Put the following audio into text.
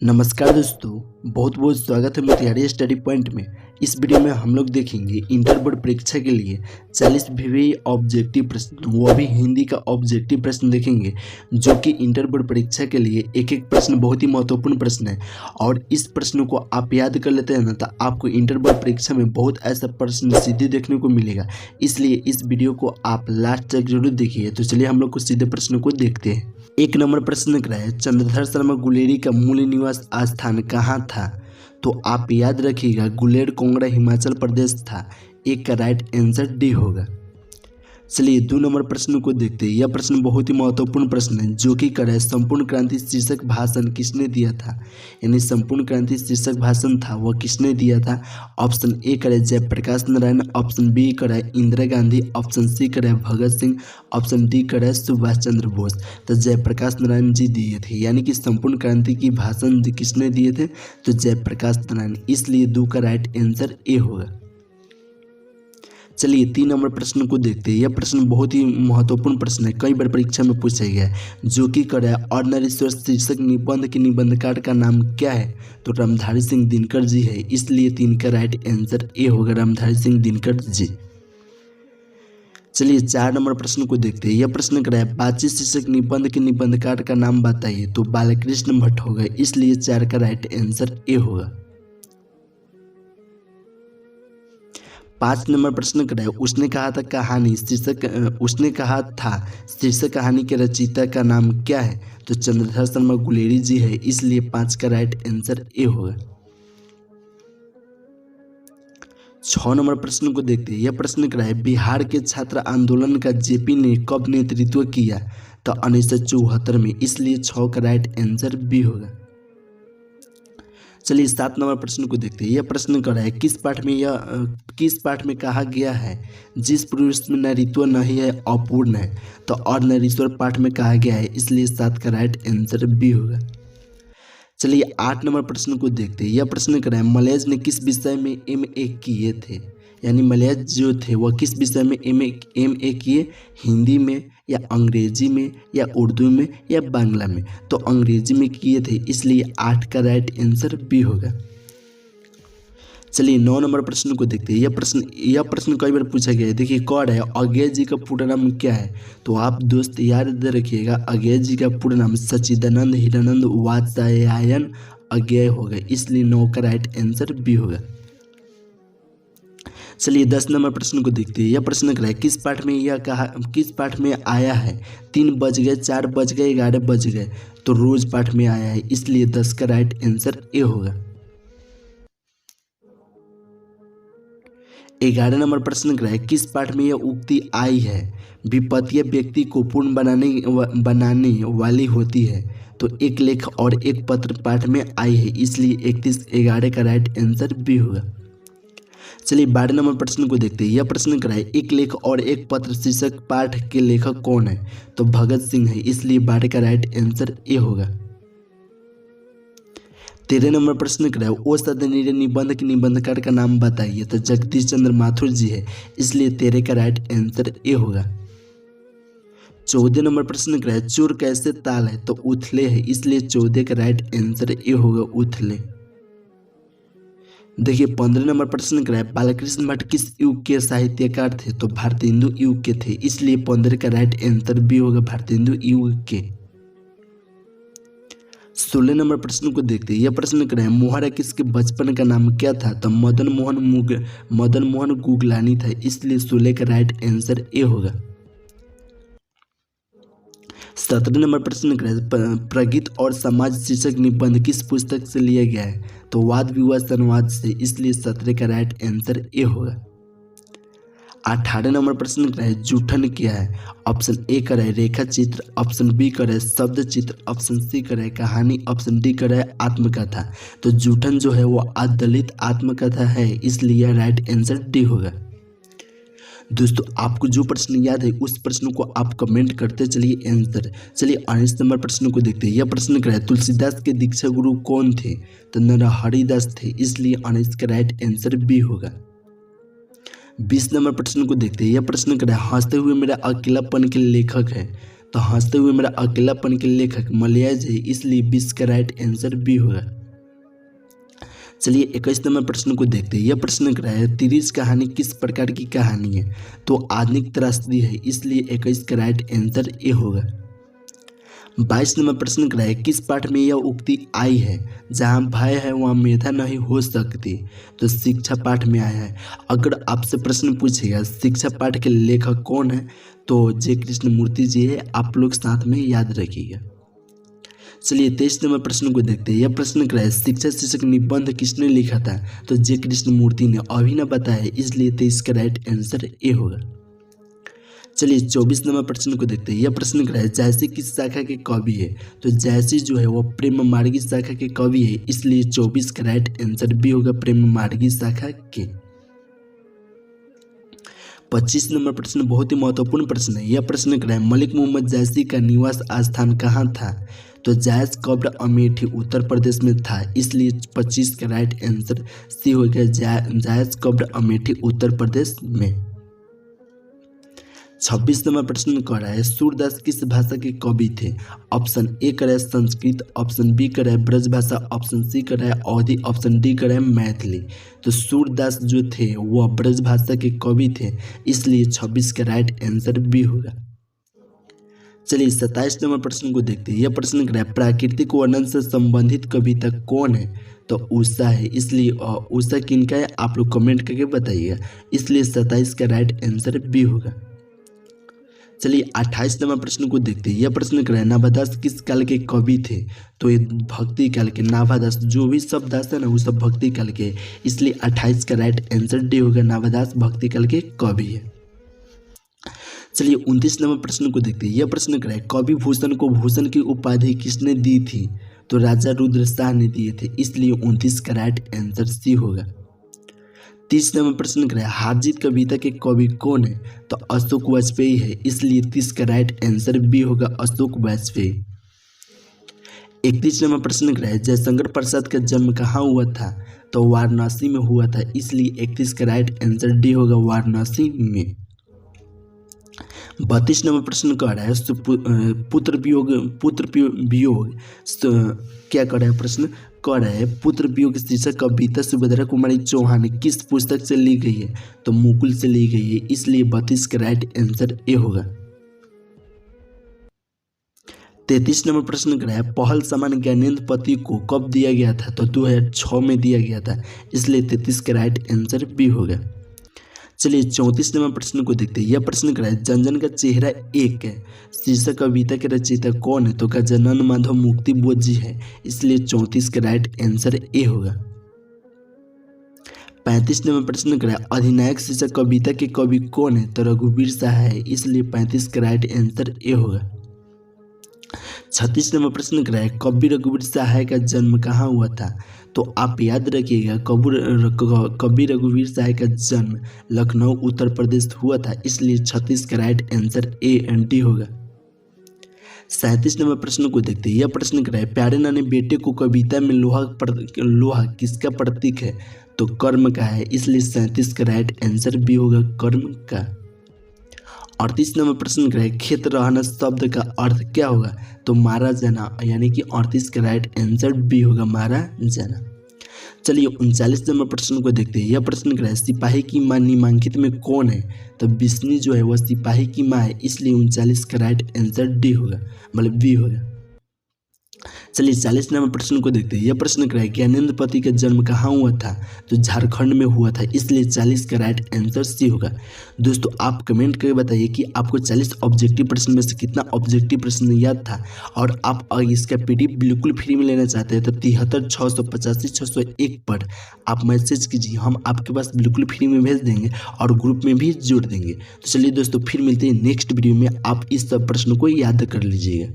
नमस्कार दोस्तों, बहुत बहुत स्वागत है मोतिहारी स्टडी पॉइंट में। इस वीडियो में हम लोग देखेंगे इंटर बोर्ड परीक्षा के लिए 40 VVI ऑब्जेक्टिव प्रश्न, वो भी हिंदी का ऑब्जेक्टिव प्रश्न देखेंगे, जो कि इंटर बोर्ड परीक्षा के लिए एक एक प्रश्न बहुत ही महत्वपूर्ण प्रश्न है। और इस प्रश्न को आप याद कर लेते हैं ना, तो आपको इंटर बोर्ड परीक्षा में बहुत ऐसा प्रश्न सीधे देखने को मिलेगा। इसलिए इस वीडियो को आप लास्ट तक जरूर देखिए। तो चलिए हम लोग को सीधे प्रश्न को देखते हैं। एक नंबर प्रश्न क्या है, चंद्रधर शर्मा गुलेरी का मूल निवास स्थान कहाँ था? तो आप याद रखिएगा, गुलेर कोंगड़ा हिमाचल प्रदेश था। एक का राइट आंसर डी होगा। चलिए 2 नंबर प्रश्न को देखते हैं। यह प्रश्न बहुत ही महत्वपूर्ण प्रश्न है, जो कि करे संपूर्ण क्रांति शीर्षक भाषण किसने दिया था? यानी संपूर्ण क्रांति शीर्षक भाषण था वह किसने दिया था? ऑप्शन ए करे जयप्रकाश नारायण, ऑप्शन बी करे इंदिरा गांधी, ऑप्शन सी करे भगत सिंह, ऑप्शन डी करे सुभाष चंद्र बोस। तो जयप्रकाश नारायण जी दिए थे, यानी कि संपूर्ण क्रांति की भाषण किसने दिए थे? तो जयप्रकाश नारायण। इसलिए 2 का राइट आंसर ए होगा। चलिए 3 नंबर प्रश्न को देखते हैं। यह प्रश्न बहुत ही महत्वपूर्ण प्रश्न है, कई बार परीक्षा में पूछा गया है, जो कि करे ऑर्डिनरी शीर्षक निबंध के निबंधकार का नाम क्या है? तो रामधारी सिंह दिनकर जी है। इसलिए 3 का राइट आंसर ए होगा, रामधारी सिंह दिनकर जी। चलिए 4 नंबर प्रश्न को देखते हैं। यह प्रश्न कर है बातचीत शीर्षक निबंध के निबंधकार का नाम बताइए। तो बालकृष्ण भट्ट होगा। इसलिए 4 का राइट आंसर ए होगा। 5 नंबर प्रश्न कराए, उसने कहा था शीर्षक कहानी के रचयिता का नाम क्या है? तो चंद्रधर शर्मा गुलेरी जी है। इसलिए 5 का राइट आंसर ए होगा। 6 नंबर प्रश्न को देखते हैं। यह प्रश्न कराए बिहार के छात्र आंदोलन का जेपी ने कब नेतृत्व किया? तो 1974 में। इसलिए 6 का राइट आंसर बी होगा। चलिए 7 नंबर प्रश्न को देखते हैं। यह प्रश्न कर रहा है किस पाठ में कहा गया है जिस पुरुष में नरीत्व नहीं है अपूर्ण है? तो और नरीश्वर पाठ में कहा गया है। इसलिए 7 का राइट आंसर बी होगा। चलिए 8 नंबर प्रश्न को देखते हैं। यह प्रश्न कर रहा है मलयज ने किस विषय में MA किए थे? यानी मलयज जो थे वह किस विषय में MA किए? हिंदी में या अंग्रेजी में या उर्दू में या बांग्ला में? तो अंग्रेजी में किए थे। इसलिए 8 का राइट आंसर बी होगा। चलिए 9 नंबर प्रश्न को देखते हैं। यह प्रश्न कई बार पूछा गया है। देखिए कौन है अज्ञेय जी का पूरा नाम क्या है? तो आप दोस्त याद रखिएगा, अज्ञेय जी का पूरा नाम सच्चिदानंद हिरानंद वात्स्यायन अज्ञेय होगा। इसलिए 9 का राइट आंसर बी होगा। चलिए 10 नंबर प्रश्न को देखते हैं। यह प्रश्न क्या है किस पाठ में आया है 3 बज गए 4 बज गए 11 बज गए? तो रोज पाठ में आया है। इसलिए 10 का राइट आंसर ए होगा। 11 नंबर प्रश्न क्या है किस पाठ में यह उक्ति आई है विपत्तियां व्यक्ति को पूर्ण बनाने वाली होती है? तो एक लेख और एक पत्र पाठ में आई है। इसलिए 31/11 का राइट आंसर बी होगा। चलिए 12 नंबर प्रश्न को देखते हैं। यह प्रश्न क्या है एक लेख और एक पत्र शीर्षक पाठ के लेखक कौन है? तो भगत सिंह है। इसलिए 12 का राइट आंसर ए होगा। 13 नंबर प्रश्न क्या है ओ सदनीय निबंध के निबंधकार का नाम बताइए? तो जगदीश चंद्र माथुर जी है। इसलिए 13 का राइट आंसर ए होगा। 14 नंबर प्रश्न क्या है चोर कैसे ताल है? तो उथले है। इसलिए 14 का राइट आंसर ए होगा, उथले। देखिए 15 नंबर प्रश्न क्या है बालकृष्ण भट्ट किस युग के साहित्यकार थे? तो भारतेंदु युग के थे। इसलिए 15 का राइट आंसर बी होगा, भारतेंदु युग के। 16 नंबर प्रश्न को देखते हैं। यह प्रश्न क्या है मोहरा किसके बचपन का नाम क्या था? तो मदन मोहन गुगलानी था। इसलिए 16 का राइट आंसर ए होगा। 17 नंबर प्रश्न क्या है प्रगीत और समाज शीर्षक निबंध किस पुस्तक से लिया गया है? तो वाद विवाद संवाद से। इसलिए 17 का राइट आंसर ए होगा। 18 नंबर प्रश्न क्या है जूठन क्या है? ऑप्शन ए करे रेखा चित्र, ऑप्शन बी करे शब्द चित्र, ऑप्शन सी करे कहानी, ऑप्शन डी करे आत्मकथा। तो जूठन जो है वो आदलित आत्मकथा है। इसलिए राइट आंसर डी होगा। दोस्तों आपको जो प्रश्न याद है उस प्रश्न को आप कमेंट करते चलिए आंसर। चलिए 19 नंबर प्रश्न को देखते हैं। यह प्रश्न क्या है तुलसीदास के दीक्षा गुरु कौन थे? तो नरहरिदास थे। इसलिए 19 का राइट आंसर बी होगा। 20 नंबर प्रश्न को देखते हैं। यह प्रश्न क्या है हंसते हुए मेरा अकेलापन के लेखक है? तो हंसते हुए मेरा अकेलापन के लेखक मलयाज है, इसलिए 20 का राइट आंसर बी होगा। चलिए 21 नंबर प्रश्न को देखते हैं। यह प्रश्न करा है तिरिस कहानी किस प्रकार की कहानी है? तो आधुनिक त्रासदी है, इसलिए 21 का राइट आंसर ए होगा। 22 नंबर प्रश्न करा है किस पाठ में यह उक्ति आई है? जहाँ भय है वहाँ मेधा नहीं हो सकती। तो शिक्षा पाठ में आया है। अगर आपसे प्रश्न पूछेगा शिक्षा पाठ के लेखक कौन है, तो जे कृष्णमूर्ति जी है, आप लोग साथ में याद रखिएगा। चलिए 23 नंबर प्रश्न को देखते हैं। यह प्रश्न करा है शिक्षा शीर्षक निबंध किसने लिखा था? तो जे कृष्णमूर्ति ने, अभी ना बताया, इसलिए 23 का राइट आंसर ए होगा। चलिए 24 नंबर प्रश्न को देखते हैं। यह प्रश्न करा है जैसी किस शाखा के कवि है? तो जैसी जो है वो प्रेम मार्गी शाखा के कवि है, इसलिए 24 का राइट आंसर बी होगा, प्रेम मार्गी शाखा के। 25 नंबर प्रश्न बहुत ही महत्वपूर्ण प्रश्न है। यह प्रश्न करा है मलिक मोहम्मद जैसी का निवास स्थान कहाँ था? तो जायज कब्र अमेठी उत्तर प्रदेश में था, इसलिए 25 का राइट आंसर सी हो गया, जायज कब्र अमेठी उत्तर प्रदेश में। 26 नंबर प्रश्न कर रहा है सूरदास किस भाषा के कवि थे? ऑप्शन ए कर है संस्कृत, ऑप्शन बी कर है ब्रजभाषा, ऑप्शन सी कर है अवधी, ऑप्शन डी कर है मैथिली। तो सूरदास जो थे वह ब्रजभाषा के कवि थे, इसलिए 26 का राइट आंसर बी होगा। चलिए 27 नंबर प्रश्न को देखते हैं। यह प्रश्न कर रहा है प्राकृतिक वर्णन से संबंधित कविता कौन है? तो उषा है, इसलिए उषा किनका है आप लोग कमेंट करके बताइएगा, इसलिए 27 का राइट आंसर बी होगा। चलिए 28 नंबर प्रश्न को देखते हैं। यह प्रश्न कर रहा है नाभादास किस काल के कवि थे? तो ये भक्ति काल के। नाभादास जो भी सब दास है ना वो सब भक्ति काल के, इसलिए 28 का राइट आंसर डी होगा, नाभादास भक्ति काल के कवि है। चलिए 29 नंबर प्रश्न को देखते हैं। यह प्रश्न कर रहा है कवि भूषण को भूषण की उपाधि किसने दी थी? तो राजा रुद्र शाह ने दिए थे, इसलिए 29 का राइट आंसर सी होगा। 30 नंबर प्रश्न कर रहा है हारजीत कविता के कवि कौन है? तो अशोक वाजपेयी है, इसलिए 30 का राइट आंसर बी होगा, अशोक वाजपेयी। 31 नंबर प्रश्न कर रहा है जयशंकर प्रसाद का जन्म कहाँ हुआ था? तो वाराणसी में हुआ था, इसलिए 31 का राइट आंसर डी होगा, वाराणसी में। 32 नंबर प्रश्न कर रहा है पुत्र वियोग क्या कर रहा है प्रश्न कर रहा है पुत्र वियोग शीर्षक कविता सुभद्रा कुमारी चौहान किस पुस्तक से ली गई है? तो मुकुल से ली गई है, इसलिए 32 का राइट आंसर ए होगा। 33 नंबर प्रश्न कर रहा है पहल समान ज्ञानेंद्र पति को कब दिया गया था? तो 2006 में दिया गया था, इसलिए 33 का राइट आंसर बी होगा। चलिए 34 नंबर प्रश्न को देखते हैं। यह प्रश्न कर रहा है जनजन का चेहरा एक है शीर्षक कविता के रचयिता कौन है? तो गजानन माधव मुक्ति बोध जी है, इसलिए 34 का राइट आंसर ए होगा। 35 नंबर प्रश्न कर रहा है अधिनायक शीर्षक कविता के कवि कौन है? तो रघुवीर शाह है, इसलिए 35 का राइट आंसर ए होगा। 36 नंबर प्रश्न कर रहा है कवि रघुवीर शाह का जन्म कहाँ हुआ था? तो आप याद रखिएगा कवि रघुवीर शाह का जन्म लखनऊ उत्तर प्रदेश हुआ था, इसलिए 36 का right answer A and D होगा। 37 नंबर प्रश्न को देखते हैं। यह प्रश्न कर रहा है प्यारे नाने बेटे को कविता में लोहा किसका प्रतीक है? तो कर्म का है, इसलिए 37 का राइट आंसर बी होगा, कर्म का। 38 नंबर प्रश्न कर रहा है खेत रहना शब्द का अर्थ क्या होगा? तो मारा जाना, यानी कि 38 का राइट आंसर बी होगा, मारा जाना। चलिए 39 नंबर प्रश्न को देखते हैं। यह प्रश्न कर रहा है सिपाही की मां निम्नलिखित में कौन है? तो बिस्नी जो है वह सिपाही की मां है, इसलिए 39 का राइट आंसर डी होगा, मतलब बी होगा। चलिए 40 नंबर प्रश्न को देखते हैं। यह प्रश्न कर रहा है ज्ञानेंद्र पति का जन्म कहाँ हुआ था? तो झारखंड में हुआ था, इसलिए 40 का राइट आंसर सी होगा। दोस्तों आप कमेंट करके बताइए कि आपको 40 ऑब्जेक्टिव प्रश्न में से कितना ऑब्जेक्टिव प्रश्न याद था, और आप अगर इसका पीडीएफ बिल्कुल फ्री में लेना चाहते हैं तो 73 685 601 पर आप मैसेज कीजिए, हम आपके पास बिल्कुल फ्री में भेज देंगे और ग्रुप में भी जोड़ देंगे। तो चलिए दोस्तों फिर मिलते हैं नेक्स्ट वीडियो में, आप इस सब प्रश्न को याद कर लीजिएगा।